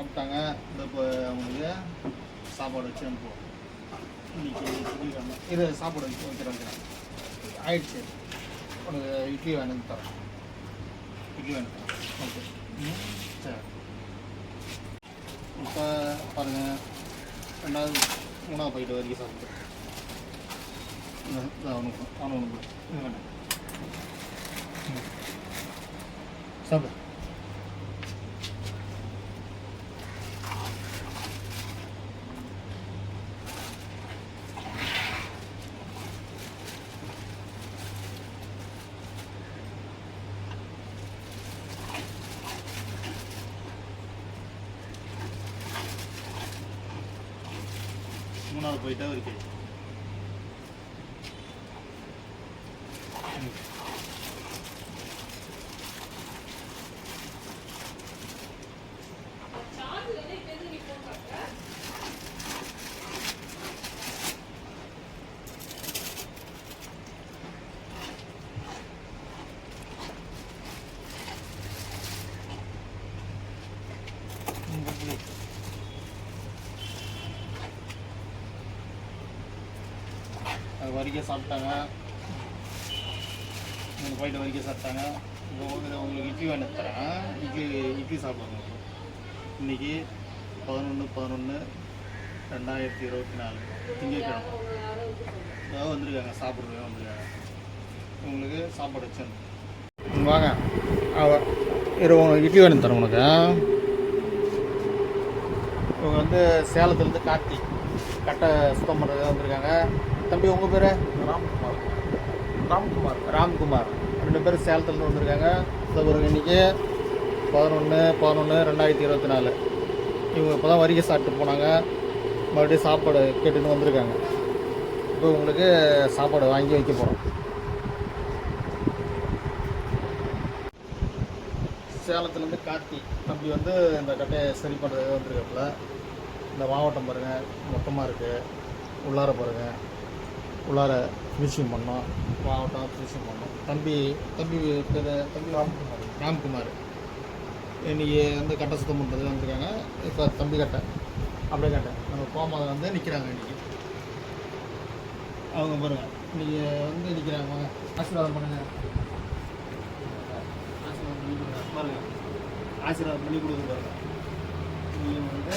சாப்பிட்டாங்க. இந்த இப்போ அவங்களுக்கு சாப்பாடு வச்சு அனுப்புவோம். இன்றைக்கி திங்கக்கிழமை இது சாப்பாடு வச்சு வைக்கிறேன். ஆயிடுச்சு. உனக்கு இட்லி வேணும்னு தரேன். இட்லி வேணும். ஓகே. சரி. இப்போ பாருங்கள், 2வது 3வது போயிட்டு வரைக்கும் சாப்பிட்டு அவனுக்கு இது வேணும். சாப்பிடு. மூணாவது போயிட்டா இருக்கு. அது வரைக்கும் சாப்பிட்டாங்க. 3 பாயிண்ட் வரைக்கும் சாப்பிட்டாங்க. இப்போ உங்களுக்கு இட்லி வேணும் தரேன். இட்லி சாப்பிடுவாங்க. இன்றைக்கி 11/11/2024 திங்கட்கிழமை. அதாவது வந்திருக்காங்க, சாப்பிட்றதுக்காக வந்திருக்காங்க. உங்களுக்கு சாப்பாடு வச்சு வாங்க. இட்லி வேணும் தரேன் உனக்கு. இவங்க வந்து சேலத்துலேருந்து கார்த்தி கட்டை சுத்தம் பண்ணுறதுக்காக வந்திருக்காங்க. தம்பி உங்கள் பேர்? ராம்குமார். 2 பேர் சேலத்துலேருந்து வந்திருக்காங்க. ஒரு இன்றைக்கி 11/11/2024 இவங்க இப்போ தான் வரிக்கை சாப்பிட்டு போனாங்க. மறுபடியும் சாப்பாடு கேட்டுன்னு வந்திருக்காங்க. இப்போ உங்களுக்கு சாப்பாடு வாங்கி வைக்க போகிறோம். சேலத்துலேருந்து கார்த்தி தம்பி வந்து இந்த கட்டையை சரி பண்ணுறதுக்காக வந்திருக்காப்புல. இந்த மாவட்டம் பாருங்கள், மொத்தமாக இருக்குது. உள்ளார பாருங்கள், உள்ளார ஃபினிஷிங் பண்ணோம். மாவட்டம் ஃபினிஷிங் பண்ணோம். தம்பி ராம்குமார் இன்றைக்கி வந்து கட்டை சுத்தம் பண்ணுறது வந்துருக்காங்க. இப்போ தம்பி கட்டை அப்படியே கட்டை நம்ம கோமாதை வந்து நிற்கிறாங்க. இன்றைக்கி அவங்க பாருங்கள், இன்றைக்கி வந்து நிற்கிறாங்க. ஆசீர்வாதம் பண்ணுங்கள். ஆசீர்வாதம் பண்ணி கொடுங்க பாருங்கள். ஆசீர்வாதம் பண்ணி கொடுங்க பாருங்கள். நீங்கள் வந்து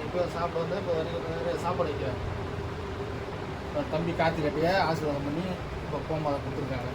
இப்போ சாப்பிட வந்து இப்போ சாப்பாடு வைக்கிறாங்க. தம்பி கார்த்தி கட்டியை ஆசீர்வாதம் பண்ணி இப்போ கோமாதை கொடுத்துருக்காங்க.